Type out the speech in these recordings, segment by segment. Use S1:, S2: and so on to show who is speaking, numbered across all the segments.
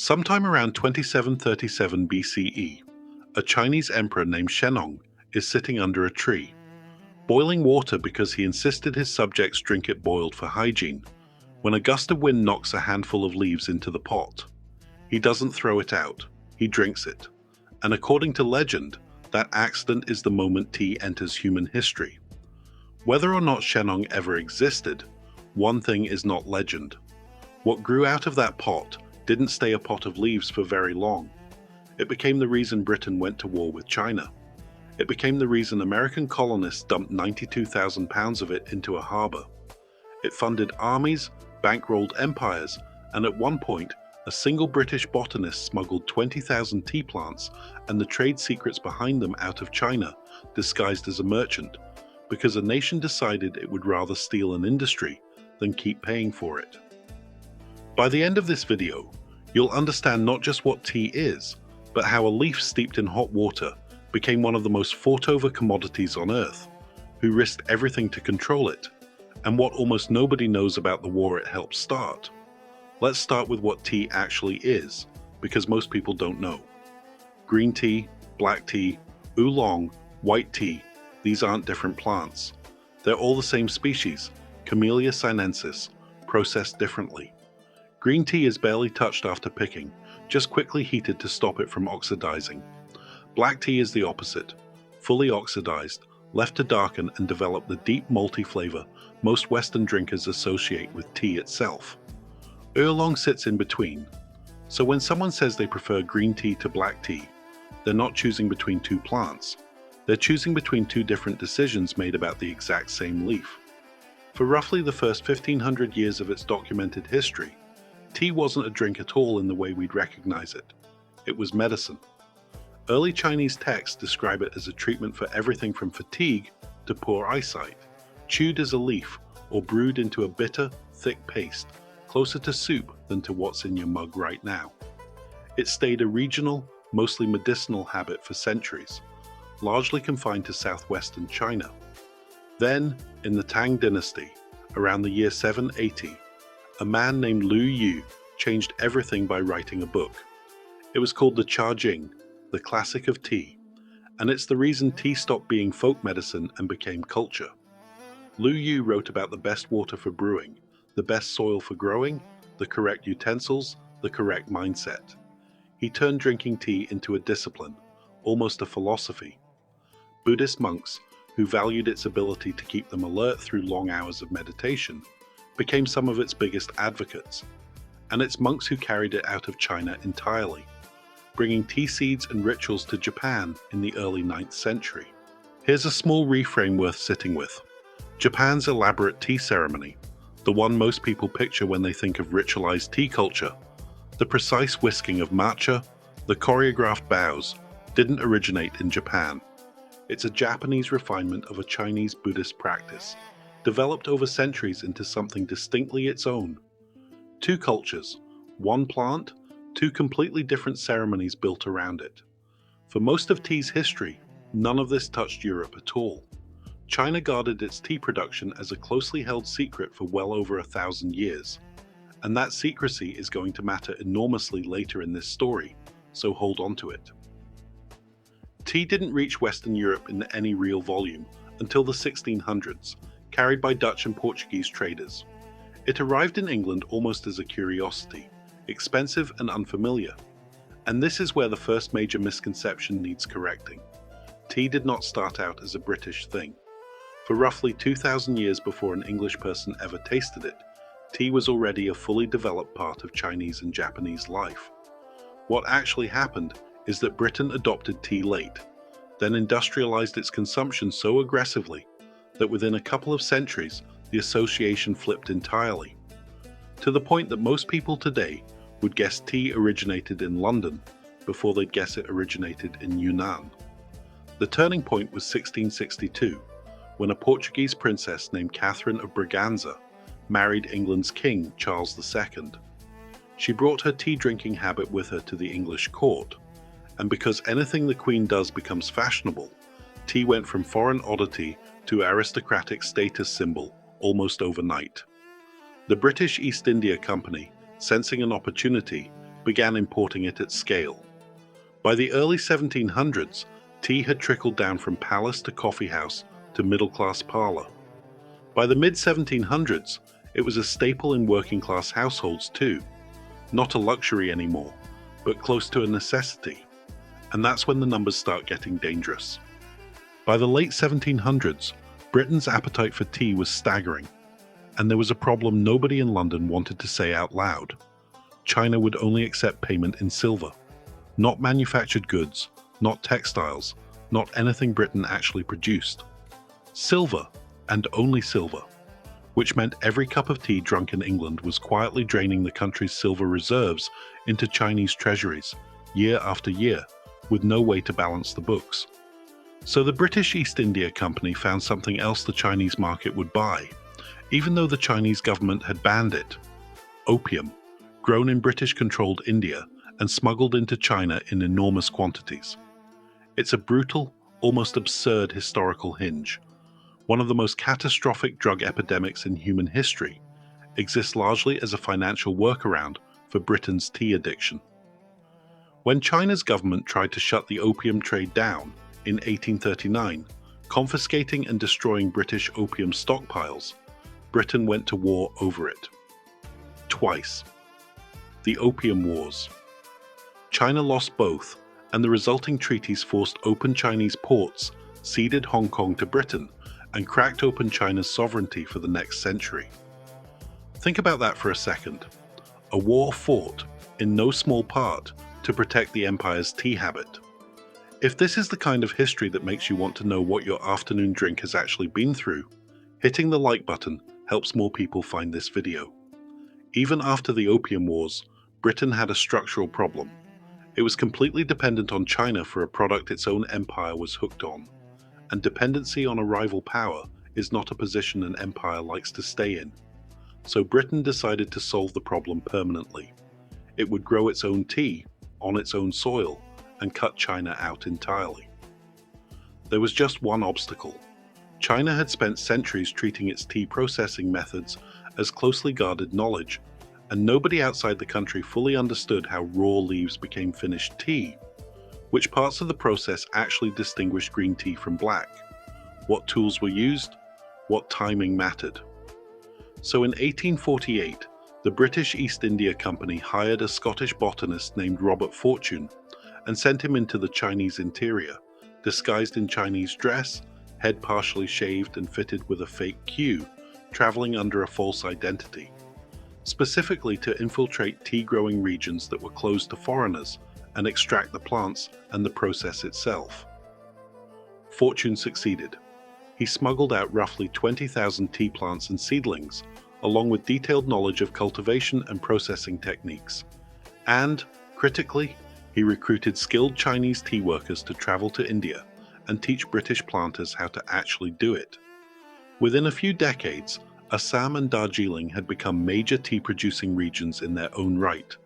S1: Sometime around 2737 BCE, a Chinese emperor named Shenong is sitting under a tree, boiling water because he insisted his subjects drink it boiled for hygiene, when a gust of wind knocks a handful of leaves into the pot. He doesn't throw it out, he drinks it. And according to legend, that accident is the moment tea enters human history. Whether or not Shenong ever existed, one thing is not legend. What grew out of that pot didn't stay a pot of leaves for very long. It became the reason Britain went to war with China. It became the reason American colonists dumped 92,000 pounds of it into a harbor. It funded armies, bankrolled empires, and at one point, a single British botanist smuggled 20,000 tea plants and the trade secrets behind them out of China, disguised as a merchant, because a nation decided it would rather steal an industry than keep paying for it. By the end of this video, you'll understand not just what tea is, but how a leaf steeped in hot water became one of the most fought-over commodities on Earth, who risked everything to control it, and what almost nobody knows about the war it helped start. Let's start with what tea actually is, because most people don't know. Green tea, black tea, oolong, white tea, these aren't different plants. They're all the same species, Camellia sinensis, processed differently. Green tea is barely touched after picking, just quickly heated to stop it from oxidizing. Black tea is the opposite, fully oxidized, left to darken and develop the deep malty flavor most Western drinkers associate with tea itself. Oolong sits in between, so when someone says they prefer green tea to black tea, they're not choosing between two plants, they're choosing between two different decisions made about the exact same leaf. For roughly the first 1500 years of its documented history, tea wasn't a drink at all in the way we'd recognize it. It was medicine. Early Chinese texts describe it as a treatment for everything from fatigue to poor eyesight, chewed as a leaf or brewed into a bitter, thick paste, closer to soup than to what's in your mug right now. It stayed a regional, mostly medicinal habit for centuries, largely confined to southwestern China. Then, in the Tang dynasty, around the year 780, a man named Lu Yu changed everything by writing a book. It was called the Cha Jing, the classic of tea, and it's the reason tea stopped being folk medicine and became culture. Lu Yu wrote about the best water for brewing, the best soil for growing, the correct utensils, the correct mindset. He turned drinking tea into a discipline, almost a philosophy. Buddhist monks, who valued its ability to keep them alert through long hours of meditation, became some of its biggest advocates, and it's monks who carried it out of China entirely, bringing tea seeds and rituals to Japan in the early 9th century. Here's a small reframe worth sitting with. Japan's elaborate tea ceremony, the one most people picture when they think of ritualized tea culture, the precise whisking of matcha, the choreographed bows, didn't originate in Japan. It's a Japanese refinement of a Chinese Buddhist practice, developed over centuries into something distinctly its own. Two cultures, one plant, two completely different ceremonies built around it. For most of tea's history, none of this touched Europe at all. China guarded its tea production as a closely held secret for well over 1,000 years, and that secrecy is going to matter enormously later in this story, so hold on to it. Tea didn't reach Western Europe in any real volume until the 1600s, carried by Dutch and Portuguese traders. It arrived in England almost as a curiosity, expensive and unfamiliar. And this is where the first major misconception needs correcting. Tea did not start out as a British thing. For roughly 2,000 years before an English person ever tasted it, tea was already a fully developed part of Chinese and Japanese life. What actually happened is that Britain adopted tea late, then industrialized its consumption so aggressively that within a couple of centuries, the association flipped entirely, to the point that most people today would guess tea originated in London before they'd guess it originated in Yunnan. The turning point was 1662, when a Portuguese princess named Catherine of Braganza married England's king, Charles II. She brought her tea-drinking habit with her to the English court, and because anything the Queen does becomes fashionable, tea went from foreign oddity to aristocratic status symbol almost overnight. The British East India Company, sensing an opportunity, began importing it at scale. By the early 1700s, tea had trickled down from palace to coffee house to middle-class parlor. By the mid-1700s, it was a staple in working-class households too, not a luxury anymore, but close to a necessity. And that's when the numbers start getting dangerous. By the late 1700s, Britain's appetite for tea was staggering, and there was a problem nobody in London wanted to say out loud. China would only accept payment in silver, not manufactured goods, not textiles, not anything Britain actually produced. Silver, and only silver, which meant every cup of tea drunk in England was quietly draining the country's silver reserves into Chinese treasuries, year after year, with no way to balance the books. So the British East India Company found something else the Chinese market would buy, even though the Chinese government had banned it: opium, grown in British-controlled India and smuggled into China in enormous quantities. It's a brutal, almost absurd historical hinge. One of the most catastrophic drug epidemics in human history exists largely as a financial workaround for Britain's tea addiction. When China's government tried to shut the opium trade down in 1839, confiscating and destroying British opium stockpiles, Britain went to war over it. Twice. The Opium Wars. China lost both, and the resulting treaties forced open Chinese ports, ceded Hong Kong to Britain, and cracked open China's sovereignty for the next century. Think about that for a second. A war fought, in no small part, to protect the empire's tea habit. If this is the kind of history that makes you want to know what your afternoon drink has actually been through, hitting the like button helps more people find this video. Even after the Opium Wars, Britain had a structural problem. It was completely dependent on China for a product its own empire was hooked on, and dependency on a rival power is not a position an empire likes to stay in. So Britain decided to solve the problem permanently. It would grow its own tea, on its own soil, and cut China out entirely. There was just one obstacle. China had spent centuries treating its tea processing methods as closely guarded knowledge, and nobody outside the country fully understood how raw leaves became finished tea, which parts of the process actually distinguished green tea from black, what tools were used, what timing mattered. So in 1848, the British East India Company hired a Scottish botanist named Robert Fortune and sent him into the Chinese interior, disguised in Chinese dress, head partially shaved and fitted with a fake queue, traveling under a false identity, specifically to infiltrate tea-growing regions that were closed to foreigners and extract the plants and the process itself. Fortune succeeded. He smuggled out roughly 20,000 tea plants and seedlings, along with detailed knowledge of cultivation and processing techniques. And, critically, he recruited skilled Chinese tea workers to travel to India and teach British planters how to actually do it. Within a few decades, Assam and Darjeeling had become major tea-producing regions in their own right,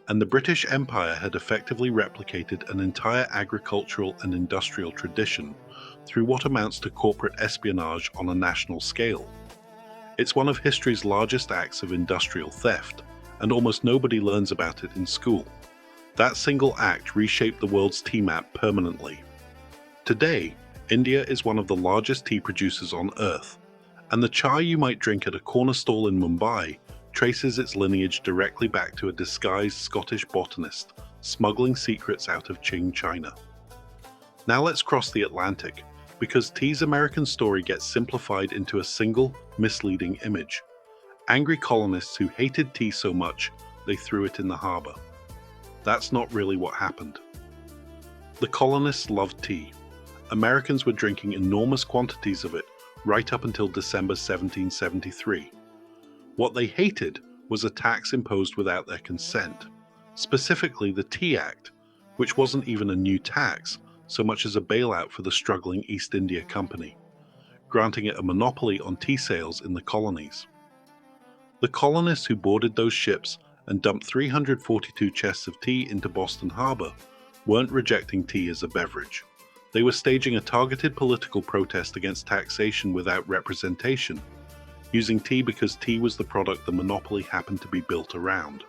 S1: and the British Empire had effectively replicated an entire agricultural and industrial tradition through what amounts to corporate espionage on a national scale. It's one of history's largest acts of industrial theft, and almost nobody learns about it in school. That single act reshaped the world's tea map permanently. Today, India is one of the largest tea producers on Earth, and the chai you might drink at a corner stall in Mumbai traces its lineage directly back to a disguised Scottish botanist smuggling secrets out of Qing China. Now let's cross the Atlantic, because tea's American story gets simplified into a single, misleading image. Angry colonists who hated tea so much, they threw it in the harbor. That's not really what happened. The colonists loved tea. Americans were drinking enormous quantities of it right up until December 1773. What they hated was a tax imposed without their consent, specifically the Tea Act, which wasn't even a new tax so much as a bailout for the struggling East India Company, granting it a monopoly on tea sales in the colonies. The colonists who boarded those ships and dumped 342 chests of tea into Boston Harbor weren't rejecting tea as a beverage. They were staging a targeted political protest against taxation without representation, using tea because tea was the product the monopoly happened to be built around.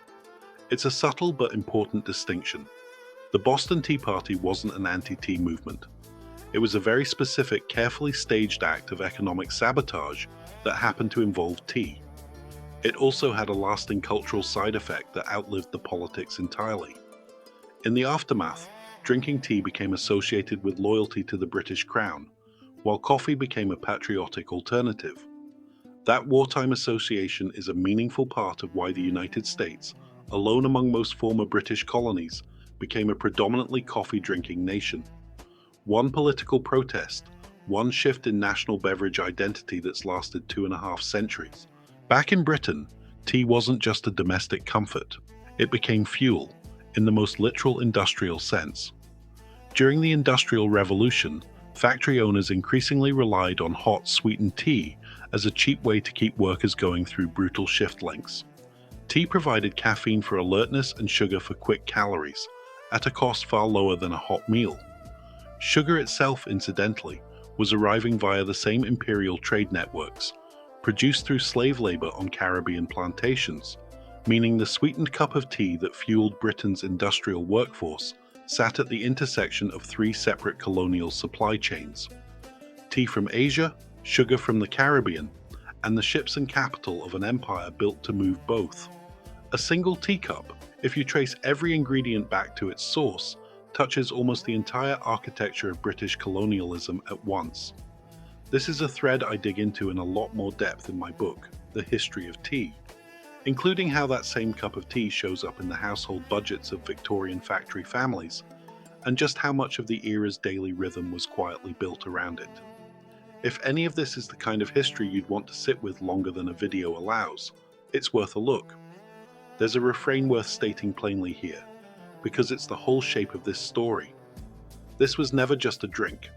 S1: It's a subtle but important distinction. The Boston Tea Party wasn't an anti-tea movement. It was a very specific, carefully staged act of economic sabotage that happened to involve tea. It also had a lasting cultural side effect that outlived the politics entirely. In the aftermath, drinking tea became associated with loyalty to the British Crown, while coffee became a patriotic alternative. That wartime association is a meaningful part of why the United States, alone among most former British colonies, became a predominantly coffee-drinking nation. One political protest, one shift in national beverage identity that's lasted 2.5 centuries. Back in Britain, tea wasn't just a domestic comfort. It became fuel, in the most literal industrial sense. During the Industrial Revolution, factory owners increasingly relied on hot, sweetened tea as a cheap way to keep workers going through brutal shift lengths. Tea provided caffeine for alertness and sugar for quick calories, at a cost far lower than a hot meal. Sugar itself, incidentally, was arriving via the same imperial trade networks, produced through slave labor on Caribbean plantations, meaning the sweetened cup of tea that fueled Britain's industrial workforce sat at the intersection of 3 separate colonial supply chains: tea from Asia, sugar from the Caribbean, and the ships and capital of an empire built to move both. A single teacup, if you trace every ingredient back to its source, touches almost the entire architecture of British colonialism at once. This is a thread I dig into in a lot more depth in my book, The History of Tea, including how that same cup of tea shows up in the household budgets of Victorian factory families, and just how much of the era's daily rhythm was quietly built around it. If any of this is the kind of history you'd want to sit with longer than a video allows, it's worth a look. There's a refrain worth stating plainly here, because it's the whole shape of this story. This was never just a drink.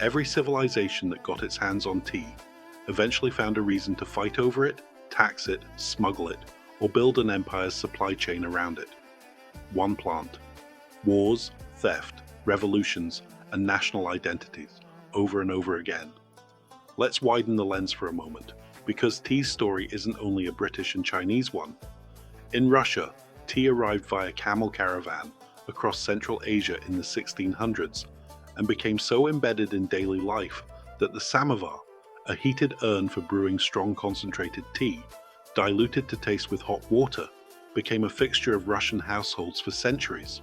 S1: Every civilization that got its hands on tea eventually found a reason to fight over it, tax it, smuggle it, or build an empire's supply chain around it. One plant. Wars, theft, revolutions, and national identities, over and over again. Let's widen the lens for a moment, because tea's story isn't only a British and Chinese one. In Russia, tea arrived via camel caravan across Central Asia in the 1600s and became so embedded in daily life that the samovar, a heated urn for brewing strong concentrated tea, diluted to taste with hot water, became a fixture of Russian households for centuries.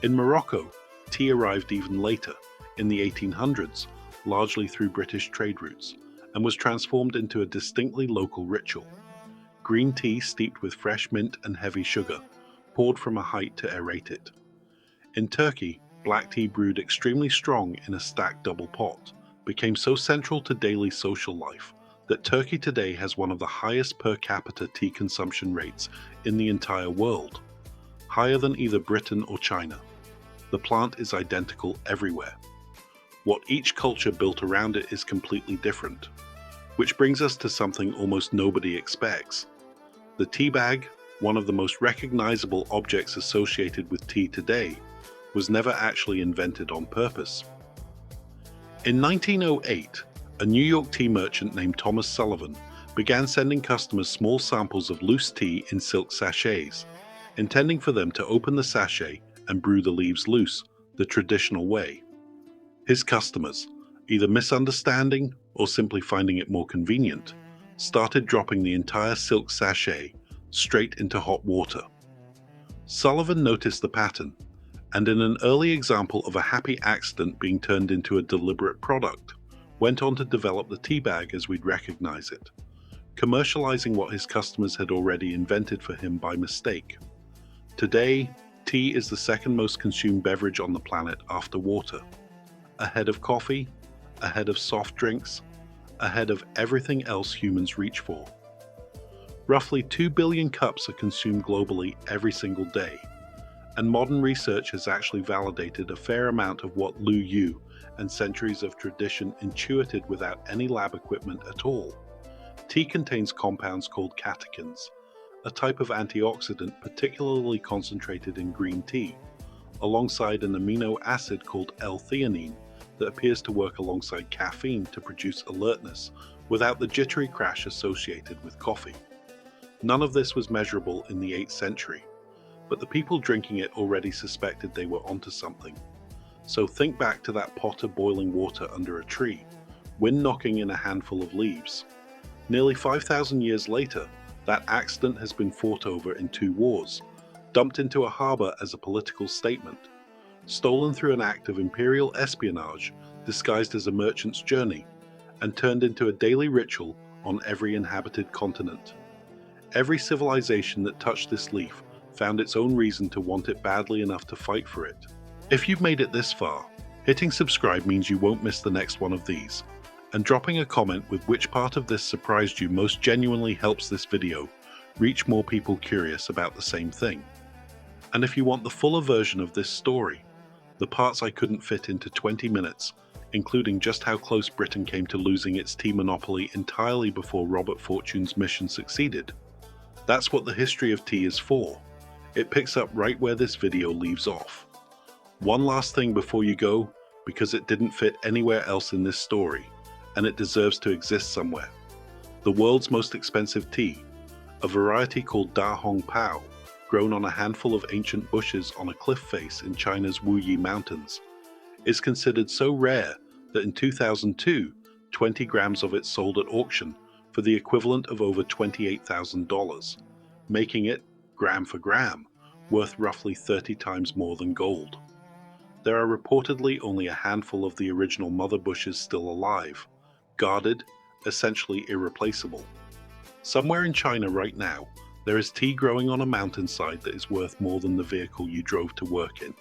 S1: In Morocco, tea arrived even later, in the 1800s, largely through British trade routes, and was transformed into a distinctly local ritual. Green tea steeped with fresh mint and heavy sugar, poured from a height to aerate it. In Turkey, black tea brewed extremely strong in a stacked double pot became so central to daily social life that Turkey today has one of the highest per capita tea consumption rates in the entire world, higher than either Britain or China. The plant is identical everywhere. What each culture built around it is completely different, which brings us to something almost nobody expects. The tea bag, one of the most recognizable objects associated with tea today, was never actually invented on purpose. In 1908, a New York tea merchant named Thomas Sullivan began sending customers small samples of loose tea in silk sachets, intending for them to open the sachet and brew the leaves loose, the traditional way. His customers, either misunderstanding or simply finding it more convenient, started dropping the entire silk sachet straight into hot water. Sullivan noticed the pattern, and in an early example of a happy accident being turned into a deliberate product, went on to develop the tea bag as we'd recognize it, commercializing what his customers had already invented for him by mistake. Today, tea is the second most consumed beverage on the planet after water, ahead of coffee, ahead of soft drinks, ahead of everything else humans reach for. Roughly 2 billion cups are consumed globally every single day, and modern research has actually validated a fair amount of what Lu Yu and centuries of tradition intuited without any lab equipment at all. Tea contains compounds called catechins, a type of antioxidant particularly concentrated in green tea, alongside an amino acid called L-theanine that appears to work alongside caffeine to produce alertness without the jittery crash associated with coffee. None of this was measurable in the 8th century, but the people drinking it already suspected they were onto something. So think back to that pot of boiling water under a tree, wind knocking in a handful of leaves. Nearly 5,000 years later, that accident has been fought over in 2 wars, dumped into a harbor as a political statement, stolen through an act of imperial espionage disguised as a merchant's journey, and turned into a daily ritual on every inhabited continent. Every civilization that touched this leaf found its own reason to want it badly enough to fight for it. If you've made it this far, hitting subscribe means you won't miss the next one of these, and dropping a comment with which part of this surprised you most genuinely helps this video reach more people curious about the same thing. And if you want the fuller version of this story, the parts I couldn't fit into 20 minutes, including just how close Britain came to losing its tea monopoly entirely before Robert Fortune's mission succeeded. That's what the history of tea is for. It picks up right where this video leaves off. One last thing before you go, because it didn't fit anywhere else in this story, and it deserves to exist somewhere. The world's most expensive tea, a variety called Da Hong Pao, grown on a handful of ancient bushes on a cliff face in China's Wuyi Mountains, is considered so rare that in 2002, 20 grams of it sold at auction for the equivalent of over $28,000, making it, gram for gram, worth roughly 30 times more than gold. There are reportedly only a handful of the original mother bushes still alive, guarded, essentially irreplaceable. Somewhere in China right now, there is tea growing on a mountainside that is worth more than the vehicle you drove to work in.